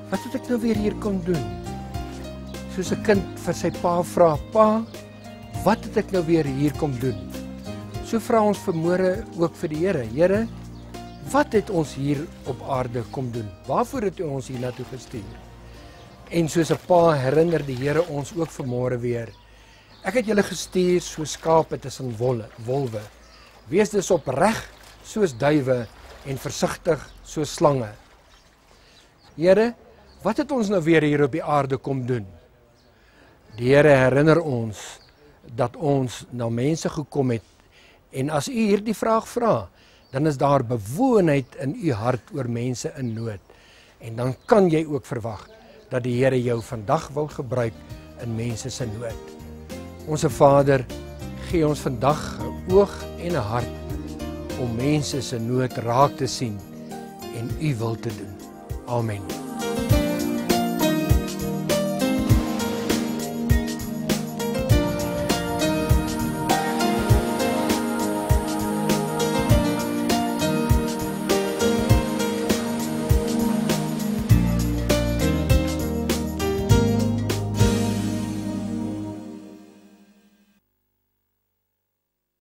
wat het ek nou weer hier kom doen? Soos 'n kind vir sy pa vra, pa, wat het ek nou weer hier kom doen? So vra ons vanmôre ook vir die Here, Here, wat het ons hier op aarde kom doen? Waarvoor het U ons hier na toe gestuur? En soos 'n pa herinner die Here ons ook vanmôre weer, ek het julle gestuur soos skape tussen wolwe. Wees dus opreg soos duwe en versigtig soos slange. Here, wat het ons nou weer hier op die aarde kom doen? Die Here herinner ons dat ons na mense gekom het en as U hierdie vraag vra, dan is daar bewoonheid in U hart oor mense in nood. En dan kan jy ook verwag dat die Here jou vandag wil gebruik in mense se nood. Onse Vader, gee ons vandag 'n oog en 'n hart om mense se nood raak te sien en U wil te doen. Amen.